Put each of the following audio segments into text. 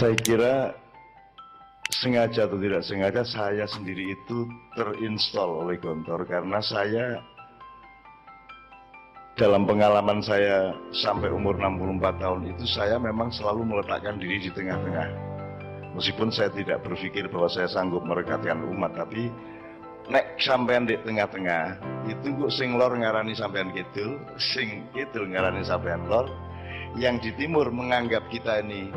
Saya kira sengaja atau tidak sengaja saya sendiri itu terinstall oleh Gontor, karena saya dalam pengalaman saya sampai umur 64 tahun itu saya memang selalu meletakkan diri di tengah-tengah. Meskipun saya tidak berpikir bahwa saya sanggup merekatkan umat, tapi nek sampean di tengah-tengah itu kok sing lor ngarani sampean kidul, sing kidul ngarani sampean lor, yang di timur menganggap kita ini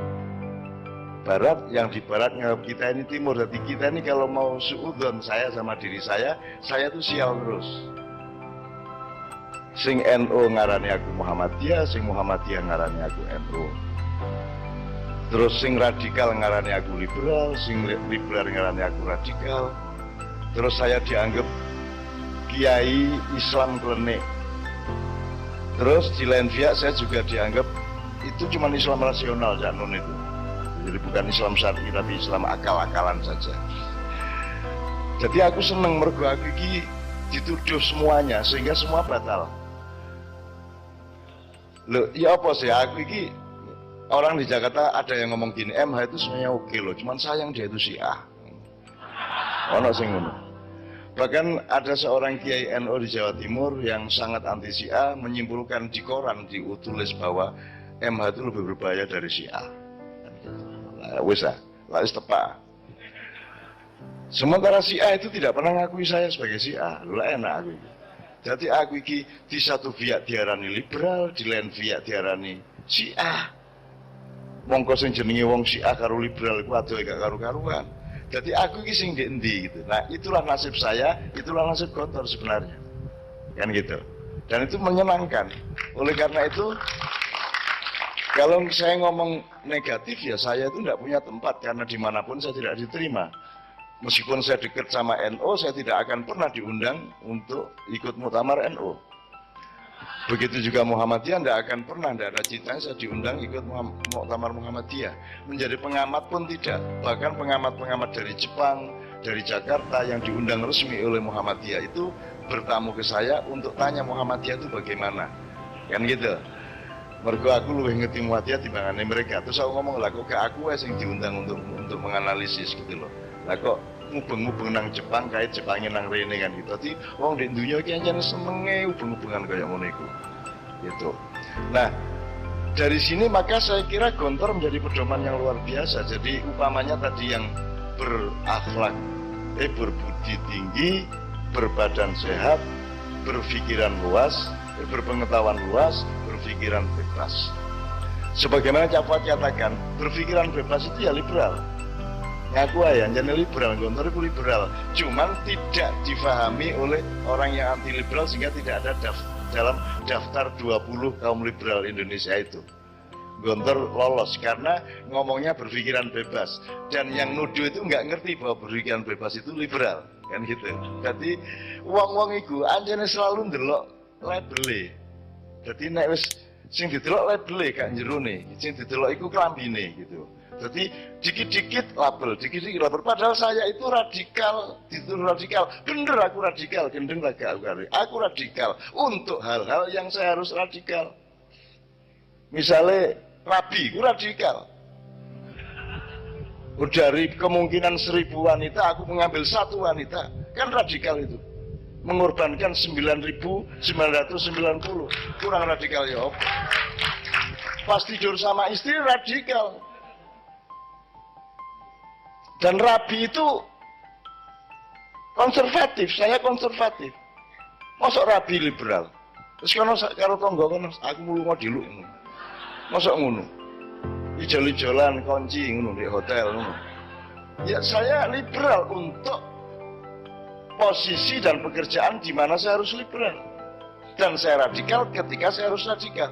barat, yang di barat menganggap kita ini timur. Jadi kita ini kalau mau suudon saya sama diri saya tuh sial terus. Sing NU ngarani aku Muhammadiyah, sing Muhammadiyah ngarani aku NU. Terus sing radikal ngarani aku liberal, sing liberal ngarani aku radikal. Terus saya dianggap kiai Islam klenik. Terus di lain pihak saya juga dianggap itu cuma Islam rasional, janun itu. Jadi bukan Islam syar'i tapi Islam akal-akalan saja. Jadi aku seneng mergo aku iki dituduh semuanya sehingga semua batal. Loh, ya apa sih aku iki, orang di Jakarta ada yang ngomong gini, MH itu sebenarnya oke loh, cuman sayang dia itu Syiah. Ono sing ngono. Bahkan ada seorang kiai NU di Jawa Timur yang sangat anti Syiah menyimpulkan di koran ditulis bahwa MH itu lebih berbahaya dari Syiah. Wis lah tepat. Sementara Syiah itu tidak pernah ngakui saya sebagai Syiah. Lha enak aku iki. Jadi aku iki di satu pihak diarani liberal, di lain pihak diarani Syiah. Mongko sing jenenge wong Syiah karo liberal iku adoh gak karu-karuan. Jadi aku iki sing ndek endi gitu. Nah, itulah nasib saya, itulah nasib Gontor sebenarnya. Kan gitu. Dan itu menyenangkan. Oleh karena itu kalau saya ngomong negatif ya saya itu tidak punya tempat, karena dimanapun saya tidak diterima. Meskipun saya dekat sama NU, saya tidak akan pernah diundang untuk ikut muktamar NU. Begitu juga Muhammadiyah, tidak akan pernah, tidak ada ceritanya saya diundang ikut muktamar Muhammadiyah. Menjadi pengamat pun tidak. Bahkan pengamat-pengamat dari Jepang, dari Jakarta yang diundang resmi oleh Muhammadiyah itu bertamu ke saya untuk tanya Muhammadiyah itu bagaimana. Kan gitu. Mergo aku luwih ngerti Muhammadiyah timbangane mereka. Terus aku ngomong lah kok ke aku yang diundang untuk menganalisis gitu loh. Lah kok ngubeng-ngubeng nang Jepang kait Jepangnya nang rene kan gitu. Dadi wong di dunya iki ancen senenge hubung-hubungan kaya ngono iku. Gitu. Nah, dari sini maka saya kira Gontor menjadi pedoman yang luar biasa. Jadi upamanya tadi yang berakhlak, berbudi tinggi, berbadan sehat, berpikiran luas, berpengetahuan luas, berpikiran bebas. Sebagaimana Cafat katakan, berpikiran bebas itu ya liberal. Ngaku aja, jadi liberal, Gontor itu liberal. Cuman tidak difahami oleh orang yang anti liberal sehingga tidak ada dalam daftar 20 kaum liberal Indonesia itu. Gontor lolos karena ngomongnya berpikiran bebas. Dan yang nuduh itu nggak ngerti bahwa berpikiran bebas itu liberal. Kan gitu. Jadi wong-wong itu anjane selalu ndelok label. Jadi nek wis sing didelok label gak jerone, sing didelok iku klambine gitu. Jadi dikit-dikit label, dikit-dikit label. Padahal saya itu radikal, dituduh radikal. Bener aku radikal, gendeng agak aku radikal untuk hal-hal yang saya harus radikal. Misalnya rabi, aku radikal. Dari kemungkinan 1000 wanita, aku mengambil 1 wanita, kan radikal itu. Mengorbankan 9.990, kurang radikal ya. Pas tidur sama istri radikal. Dan rabi itu konservatif, saya konservatif. Masuk rabi liberal. Terus kalau tonggo kono aku mulu ngodiluk ngono. Masuk ngono. Ijol-ijolan kunci ngono di hotel ngono. Ya saya liberal untuk posisi dan pekerjaan di mana saya harus liberal. Dan saya radikal ketika saya harus radikal.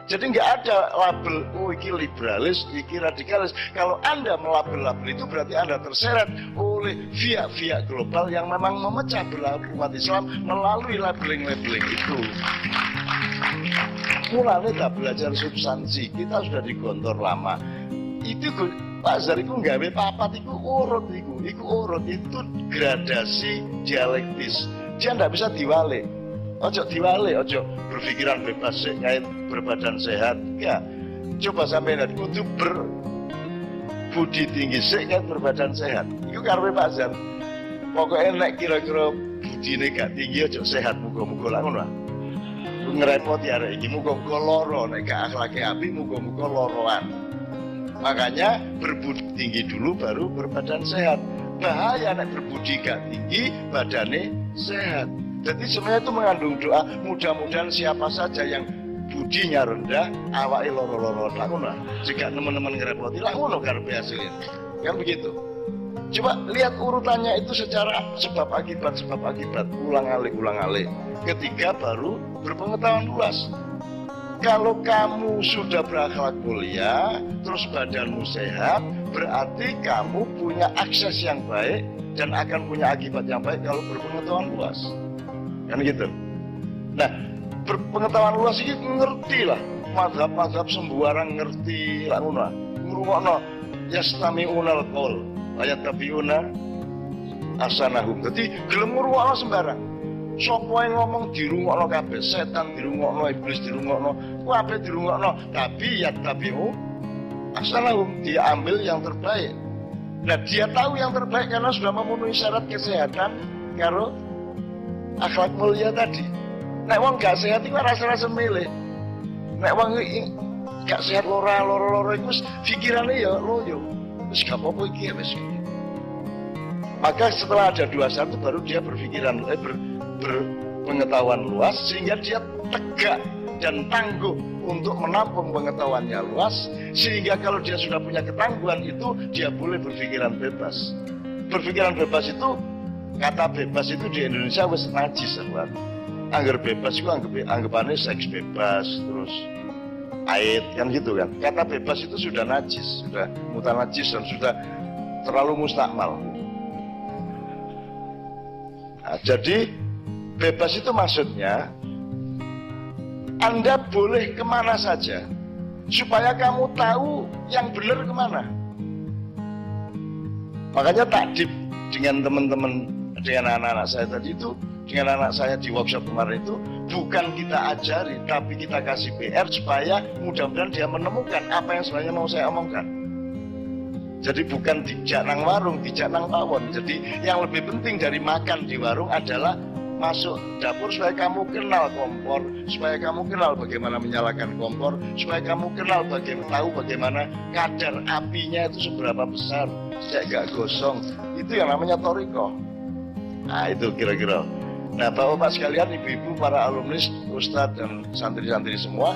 Jadi nggak ada label, oh iki liberalis, iki radikalis. Kalau Anda melabel-label itu berarti Anda terseret oleh via global yang memang memecah belah umat Islam melalui labeling-labeling itu. Mulanya tak belajar substansi, kita sudah di Gontor lama. Itu Pak Zar itu nggawe papat, itu urut, itu gradasi dialektis. Dia nggak bisa diwalik. Ojo diwale, ojo berpikiran bebas kait berbadan sehat. Ya, coba sampai lihat kudu berbudi tinggi sik kan berbadan sehat. Iku karepe Pak Zan. Pokoke nek kira-kira budine gak tinggi aja sehat muga-muga lah ngono. Ngerepoti arek iki muga-muga lara, nek gak akhlake apik muga-muga loroan. Makanya berbudi tinggi dulu baru berbadan sehat. Bahaya nek berbudi gak tinggi badane sehat. Jadi sebenarnya itu mengandung doa, mudah-mudahan siapa saja yang budinya rendah awake loro-loro lah ngono. Jika teman-teman ngerepoti lah ngono karepe hasilnya. Kan begitu. Coba lihat urutannya itu secara sebab akibat, ulang-alik. Ketiga baru berpengetahuan luas. Kalau kamu sudah berakhlak mulia, terus badanmu sehat, berarti kamu punya akses yang baik dan akan punya akibat yang baik kalau berpengetahuan luas. Kan gitu. Nah, berpengetahuan luas ini ngerti lah. Mazhab-mazhab sembarang ngerti lah ngono. Ngrungokno yastami'unal qaul ayat tabiuna asanahum. Dadi gelem ngrungokno sembarang. Sopo yang ngomong dirungokno kabeh, setan dirungokno, iblis dirungokno, kabeh dirungokno, tapi ya tabiu asanahum, dia ambil yang terbaik. Nah, dia tahu yang terbaik karena sudah memenuhi syarat kesehatan karo akhlak mulia tadi. Nek wong gak sehat iku rasa-rasa milih. Nek wong gak sehat loro iku pikirane ya loyo. Wis gak apa-apa iki ya wis. Maka setelah ada dua satu baru dia berpikiran berpengetahuan luas sehingga dia tegak dan tangguh untuk menampung pengetahuannya luas, sehingga kalau dia sudah punya ketangguhan itu dia boleh berpikiran bebas. Berpikiran bebas itu, kata bebas itu di Indonesia wis najis kan. Angger bebas itu anggapannya seks bebas, terus aid kan gitu kan. Kata bebas itu sudah najis, sudah mutanajis dan sudah terlalu mustakmal. Nah, jadi bebas itu maksudnya Anda boleh kemana saja supaya kamu tahu yang benar kemana. Makanya takdib dengan teman-teman, dengan anak-anak saya tadi itu, dengan anak saya di workshop kemarin itu, bukan kita ajari tapi kita kasih PR supaya mudah-mudahan dia menemukan apa yang sebenarnya mau saya omongkan. Jadi bukan dijak nang warung, dijak nang pawon. Jadi yang lebih penting dari makan di warung adalah masuk dapur supaya kamu kenal kompor, supaya kamu kenal bagaimana menyalakan kompor, supaya kamu kenal tahu bagaimana kadar apinya itu seberapa besar, sejak gak gosong. Itu yang namanya toriko. Nah itu kira-kira. Nah bapak-bapak sekalian, ibu-ibu, para alumni, ustadz dan santri-santri semua,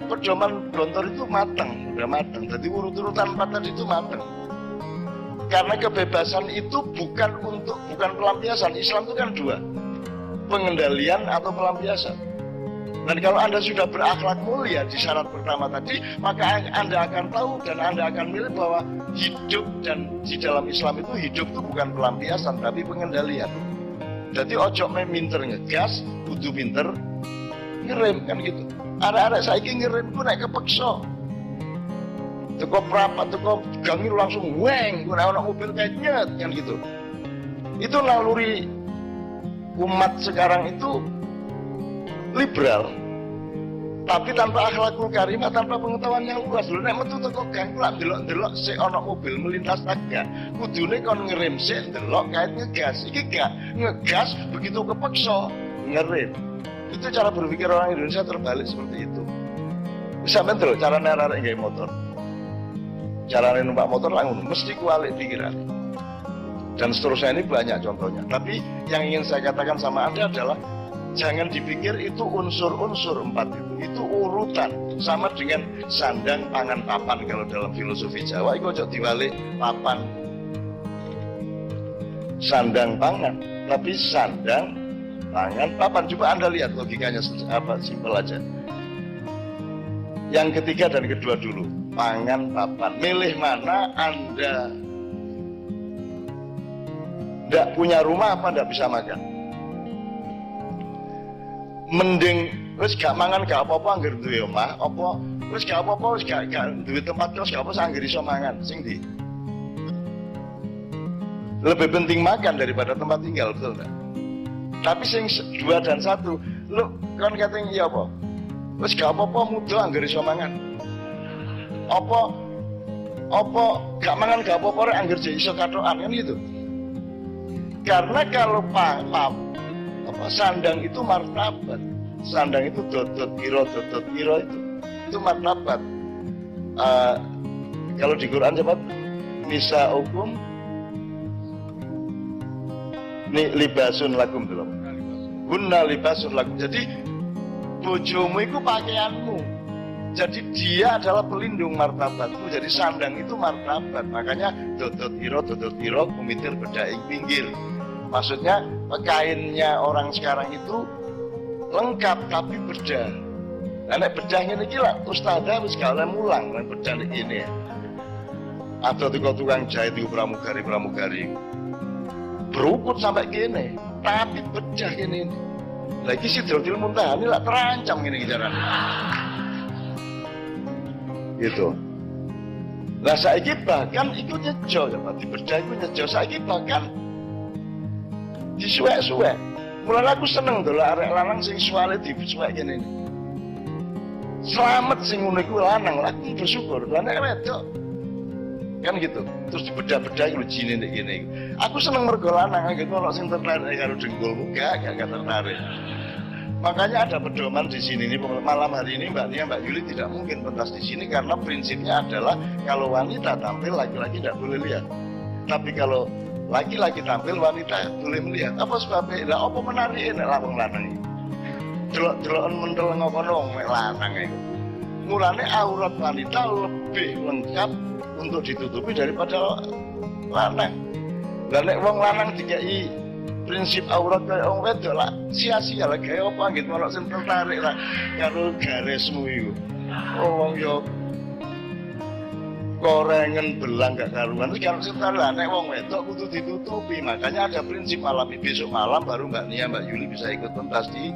pedoman Gontor itu matang, udah matang. Jadi urut-urutan 4 tadi itu matang. Karena kebebasan itu bukan pelampiasan. Islam itu kan 2, pengendalian atau pelampiasan. Dan kalau Anda sudah berakhlak mulia di syarat pertama tadi, maka Anda akan tahu dan Anda akan milih bahwa hidup dan di dalam Islam itu hidup itu bukan pelampiasan tapi pengendalian. Jadi ojo minter ngegas, kudu pinter ngerem kan gitu. Arek-arek saiki ngerem ku nek kepeksa. Teko prapat, teko gangi langsung weng, ora ana mobil kayaknya kan gitu. Itu naluri umat sekarang itu liberal. Tapi tanpa akhlakul karimah, tanpa pengetahuan yang luas. Lho nek metu teko gang lak delok-delok sik ana mobil melintas tangga. Kudune kon ngerem sik ndelok kait ngegas. Iki gak ngegas begitu kepeksa ngerem. Itu cara berpikir orang Indonesia terbalik seperti itu. Bisa mentel cara arek nggawe motor. Cara numpak motor langsung mesti kualik pikiran. Dan seterusnya ini banyak contohnya. Tapi yang ingin saya katakan sama Anda adalah jangan dipikir itu unsur-unsur 4 itu. Itu urutan. Sama dengan sandang, pangan, papan kalau dalam filosofi Jawa. Itu ojo diwalik papan, sandang, pangan. Tapi sandang, pangan, papan. Coba Anda lihat logikanya simpel aja. Yang ketiga dan kedua dulu. Pangan, papan. Milih mana Anda tidak punya rumah apa tidak bisa makan. Mending wis gak mangan gak apa-apa anggar duwe omah, apa wis gak apa-apa wis gak duwe tempat kos gak apa-apa anggar iso mangan. Sing ndi? Lebih penting makan daripada tempat tinggal, betul enggak? Tapi sing 2 dan 1, lu kan katanya iya apa? Wis gak apa-apa muda anggar iso mangan. Apa Apa gak mangan gak apa-apa rek anggere iso katokan kan gitu. Karena kalau sandang itu martabat. Sandang itu dodot kiro itu martabat. Kalau di Quran cepat nisa hukum ni libasun lakum belum. Hunna libasun lakum. Jadi bojomu itu pakaianmu. Jadi dia adalah pelindung martabatmu. Jadi sandang itu martabat. Makanya dodot iro kumitir bedaing pinggir. Maksudnya kainnya orang sekarang itu lengkap tapi bedah. Nah bedahnya ini gila. Ustadzah harus kalian mulang dengan bedah ini. Atau tukang jahit itu pramugari. Berukut sampai gini. Tapi bedah ini. Lagi Sidratul Muntaha ini lah terancam gini jalan. Gitu. Lah saiki bahkan ikut nyejo ya Pak, dibedah iku nyejo saiki bahkan disuwek-suwek. Mulane aku seneng delok arek lanang sing suwale disuwek kene iki. Slamet sing ngono iku lanang, aku bersyukur. Lah nek wedok kan gitu. Terus dibedah-bedah iku jine nek kene iki. Aku seneng mergo lanang gitu ono sing tertarik karo dengkulmu gak tertarik. Makanya ada pedoman di sini nih malam hari ini Mbak Nia, Mbak Yuli tidak mungkin pentas di sini karena prinsipnya adalah kalau wanita tampil laki-laki tidak boleh lihat. Tapi kalau laki-laki tampil wanita boleh melihat. Apa sebabnya? Lah apa menarike nek lawang lanang iki? Delok-deloken mentel ngono mek lanang iku. Mulane aurat wanita lebih lengkap untuk ditutupi daripada lanang. Lah nek wong lanang dikai prinsip aurat kaya wong wedok lah sia-sia lah kaya apa gitu malah sing tertarik lah karo garismu iku. Oh wong yo korengen belang gak karuan iki kalau sing tertarik nek wong wedok kudu ditutupi. Makanya ada prinsip malam ini besok malam baru Mbak Nia Mbak Yuli bisa ikut pentas di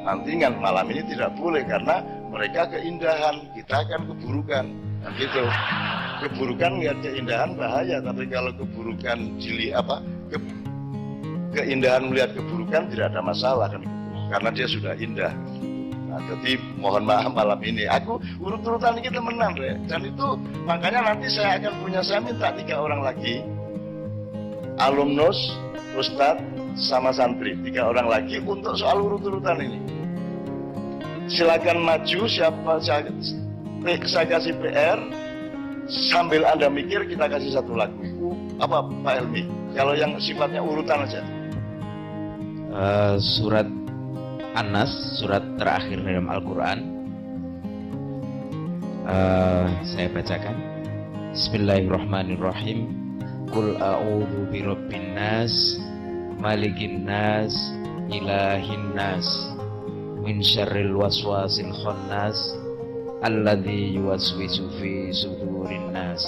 Antingan. Malam ini tidak boleh karena mereka keindahan, kita akan keburukan. Nah, gitu. Keburukan lihat keindahan bahaya, tapi kalau keburukan keindahan melihat keburukan tidak ada masalah kan, karena dia sudah indah. Nah, jadi mohon maaf malam ini aku urut-urutan ini temenan deh. Dan itu makanya nanti saya minta 3 orang lagi alumnus, ustadz sama santri 3 orang lagi untuk soal urut-urutan ini. Silakan maju siapa saya kasih PR sambil Anda mikir kita kasih 1 lagu. Apa Pak Helmi? Kalau yang sifatnya urutan aja. Surat An-Nas, surat terakhir dalam Al-Quran. Saya bacakan. Bismillahirrahmanirrahim. Qul a'udzu birabbin nas, malikin nas, ilahin nas, min syarril waswasil khannas, alladzi yuwaswisu fi sudurin nas,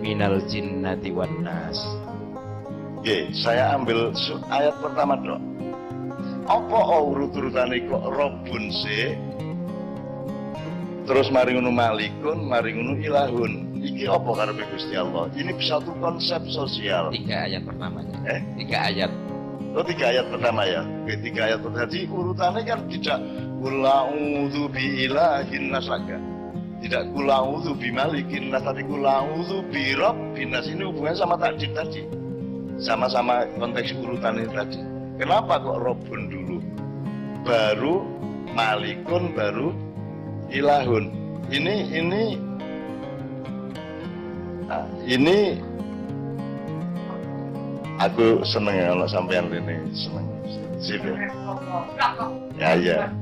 minal jinnati wan nas. Oke, saya ambil ayat pertama dok. Apa urut-urutane kok Rabbun se, terus mari ngono malikun, mari ngono ilahun. Iki apa karepe Gusti Allah? Ini satu konsep sosial. 3 ayat pertamanya. 3 ayat. Oh 3 ayat pertama ya. Oke, 3 ayat pertama. Jadi urutannya kan tidak kula'udhu bi ilahin nas laga. Tidak kula'udhu bi malikin nas, tapi kula'udhu bi rabbin nas. Ini hubungannya sama tadi. Sama-sama konteks urutan ini tadi. Kenapa kok Rabbun dulu, baru Malikun, baru Ilahun? Ini aku seneng ya kalau sampean ini seneng. Sip ya. Ya.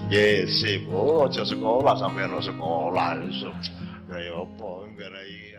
Yes, sip. Oh, aja sekolah sampean sekolah. Kayak apa ngarai